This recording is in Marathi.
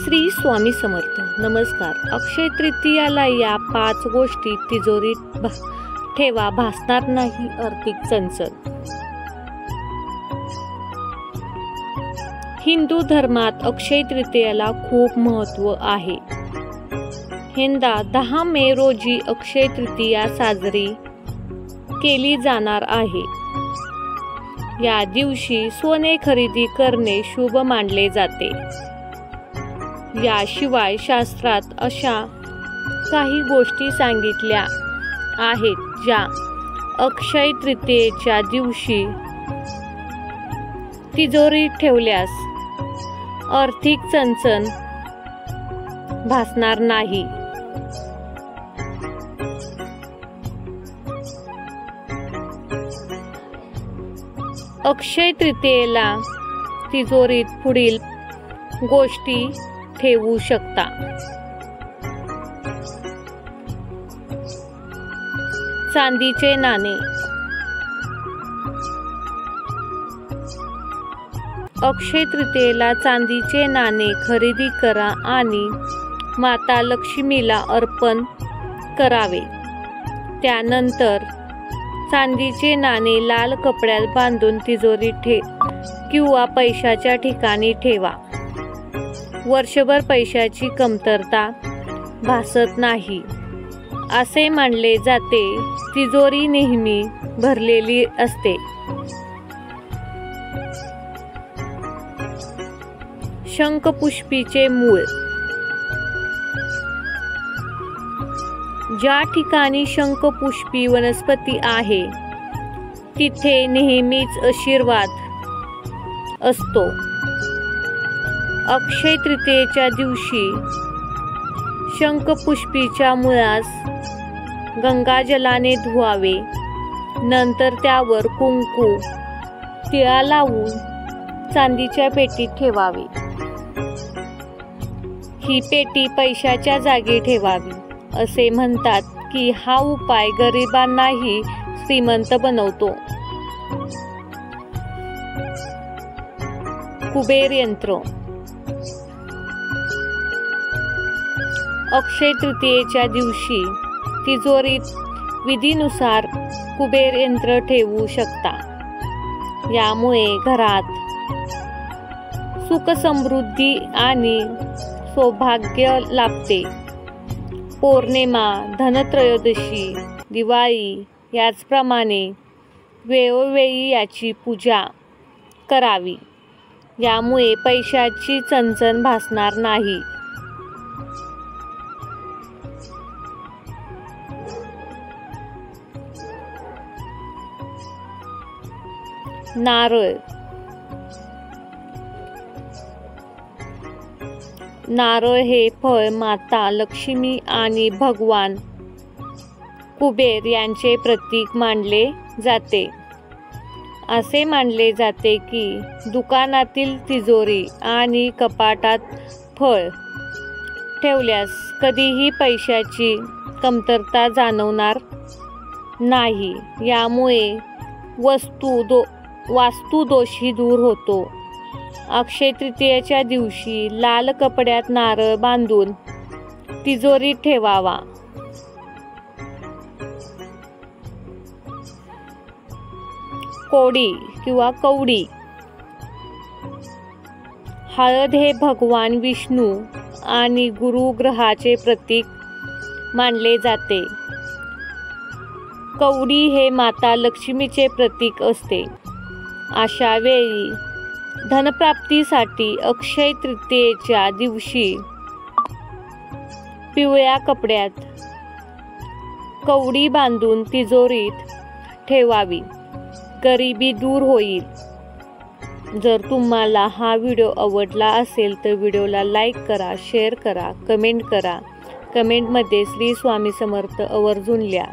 श्री स्वामी समर्थ. नमस्कार. अक्षय तृतीयाला या 5 गोष्टी तिजोरीत ठेवा, भासणार नाही आर्थिक चणचण. हिंदू धर्मात अक्षय तृतीयाला खूप महत्त्व आहे. यंदा 10 मे रोजी अक्षय तृतीया साजरी केली जाणार आहे. या दिवशी सोने खरेदी करणे शुभ मानले जाते. याशिवाय शास्त्रात अशा काही गोष्टी सांगितल्या आहेत ज्या अक्षय तृतीयेच्या दिवशी तिजोरीत ठेवल्यास आर्थिक चणचण भासणार नाही. अक्षय तृतीयेला तिजोरीत पुढील गोष्टी ठेवू शकता. चांदीचे नाणे. अक्षय तृतीयेला चांदीचे नाणे खरेदी करा आणि माता लक्ष्मीला अर्पण करावे. त्यानंतर चांदीचे नाणे लाल कपड्यात बांधून तिजोरीत किंवा पैशाच्या ठिकाणी ठेवा. वर्षभर पैशाची कमतरता भासत नाही असे मानले जाते. तिजोरी नेहमी भरलेली असते. शंखपुष्पीचे मूळ. ज्या ठिकाणी शंखपुष्पी वनस्पती आहे तिथे नेहमीच आशीर्वाद असतो. अक्षय तृतीयेच्या दिवशी शंखपुष्पीच्या मुळास गंगाजलाने धुवावे. नंतर त्यावर कुंकू टिळा लावून चांदीच्या पेटीत ठेवावे. ही पेटी पैशाच्या जागी ठेवावी. असे म्हणतात की हा उपाय गरिबांनाही श्रीमंत बनवतो. कुबेर यंत्र. अक्षय तृतीयेच्या दिवशी तिजोरीत विधीनुसार कुबेर यंत्र ठेवू शकता. यामुळे घरात सुख समृद्धी आणि सौभाग्य लाभते. पौर्णिमा, धनत्रयोदशी, दिवाळी याचप्रमाणे वेळोवेळी याची पूजा करावी. यामुळे पैशाची चणचण भासणार नाही. नारळ. नारळ हे फळ माता लक्ष्मी आणि भगवान कुबेर यांचे प्रतीक मानले जाते. असे मानले जाते की दुकानातील तिजोरी आणि कपाटात फळ ठेवल्यास कधीही पैशाची कमतरता जाणवणार नाही. यामुळे वास्तुदोषही दूर होतो. अक्षय तृतीयेच्या दिवशी लाल कपड्यात नारळ बांधून तिजोरीत ठेवावा. कोडी किंवा कवडी. हळद हे भगवान विष्णू आणि गुरु ग्रहाचे प्रतीक मानले जाते. कवडी हे माता लक्ष्मीचे प्रतीक असते. अशा वेळी धनप्राप्तीसाठी अक्षय तृतीयेच्या दिवशी पिवळ्या कपड्यात कवडी बांधून तिजोरीत ठेवावी. गरिबी दूर होईल. जर तुम्हाला हा व्हिडिओ आवडला असेल तर व्हिडिओला लाईक करा, शेअर करा, कमेंट करा. कमेंटमध्ये श्री स्वामी समर्थ आवर्जून लिहा.